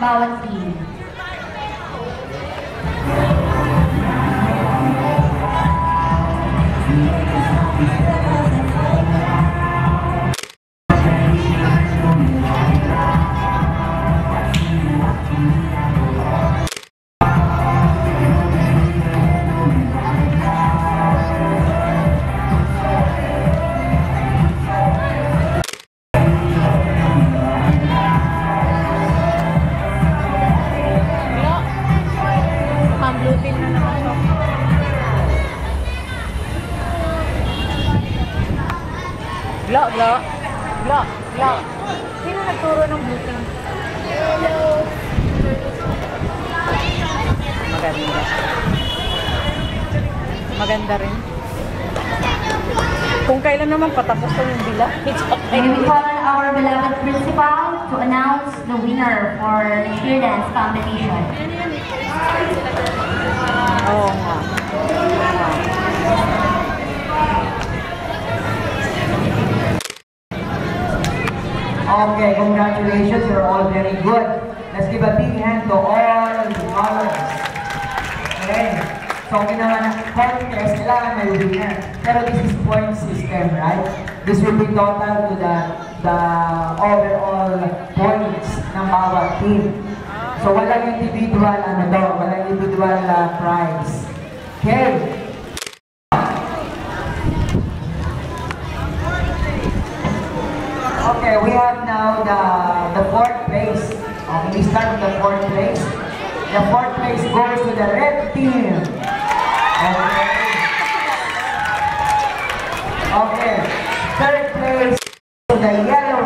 bawat team. Glo. Sino nagturo ng blue team? Maganda rin. Kung kailan naman patapos na yung bila. May we call our beloved principal to announce the winner for the cheer dance competition. Oo nga. Okay, congratulations, you're all very good. Let's give a big hand to all the scholars. Okay, so naman contest, kailangan may winner. Pero this is point system, right? This will be total to the overall points ng bawat team. So walang individual, walang individual prize. Okay. Okay, we have now the fourth place. Okay, we start with the fourth place. The fourth place goes to the red team. Okay. Okay. Third place to the yellow